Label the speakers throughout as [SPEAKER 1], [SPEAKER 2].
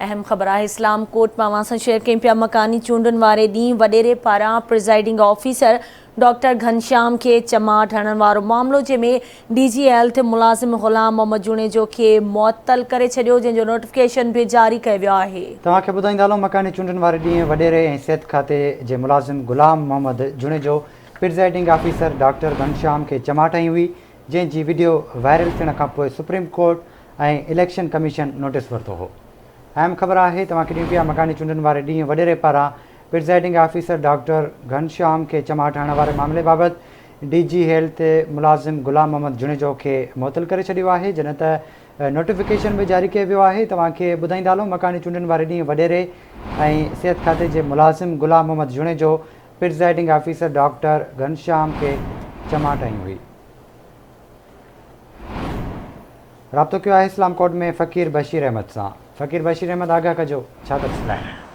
[SPEAKER 1] अहम ख़बर है इस्लाम कोट मां सां शेयर कयूं पिया। मकानी चूंडुनि वारे ॾींहुं वॾेरे पारां प्रिज़ाइडिंग ऑफिसर डॉक्टर घनश्याम के चमाट हणण वारो मामलो जंहिंमें DG हेल्थ मुलाज़िम ग़ुलाम मोहम्मद जुणेजो खे मुअत्तल करे छॾियो, जंहिंजो नोटिफिकेशन भी जारी कयो वियो आहे।
[SPEAKER 2] तव्हांखे ॿुधाईंदा हलूं, मकानी चूंडुनि वारे ॾींहुं वॾेरे ऐं सिहत खाते जे मुलाज़िम ग़ुलाम मोहम्मद जुणेजो प्रिज़ाइडिंग ऑफिसर डॉक्टर घनश्याम के चमाट हई हुई, जंहिंजी वीडियो वायरल थियण खां पोइ सुप्रीम कोर्ट ऐं इलेक्शन कमीशन नोटिस वरितो हो। अहम ख़बर आहे, तव्हांखे ॾियूं पिया मकानी चूंडुनि वारे ॾींहुं वॾेरे पारां प्रिज़ाइडिंग ऑफिसर डॉक्टर घनश्याम के चमाट हणण वारे मामले बाबति DG हेल्थ मुलाज़िम ग़ुलाम मोहम्मद जुणेजो खे मुअत्तल करे छॾियो आहे, जॾहिं त नोटिफिकेशन बि जारी कयो वियो आहे। तव्हांखे ॿुधाईंदा हलूं, मकानी चूंडुनि वारे ॾींहुं वॾेरे ऐं सिहत खाते जे मुलाज़िम ग़ुलाम मोहम्मद जुणेजो प्रिज़ाइडिंग ऑफिसर डॉक्टर घनश्याम के चमाट हई हुई। राब्तो कयो आहे इस्लाम कोट में फ़कीर बशीर अहमद सां। फ़कीर बशीर अहमद, आगाह कजो, छा तफ़सील आहे?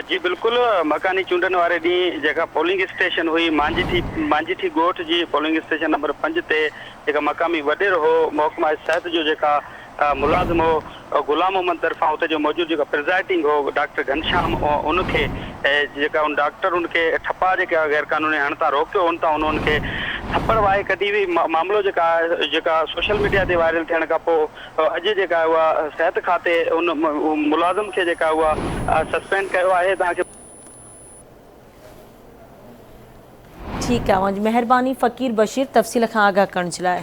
[SPEAKER 3] जी बिल्कुल, मकानी चूंडनि वारे ॾींहुं जेका पोलिंग स्टेशन हुई मांजिठी ॻोठ जी पोलिंग स्टेशन नंबर 5 ते जेका मक़ामी वॾेरो हो महकमा सिहत जो जेका मुलाज़िम हो ग़ुलाम मोहम्मद तरफ़ां उते जो मौजूदु जेका प्रिज़ाइडिंग हो डॉक्टर घनश्याम, उनखे जेका उन डॉक्टर उनखे ठप्पा जेका गैर कानूनी हण था रोकियो हुन था उन्हनि थप्पड़ वाए कढी हुई। मामलो जेका सोशल मीडिया ते वायरल थियण खां पोइ अॼु जेका उहा सिहत खाते उन मुलाज़िम खे जेका उहा सस्पेंड कयो आहे। तव्हांखे
[SPEAKER 1] ठीकु आहे, मुंहिंजी महिरबानी फ़कीर बशीर तफ़सील खां आगाह करण जे लाइ।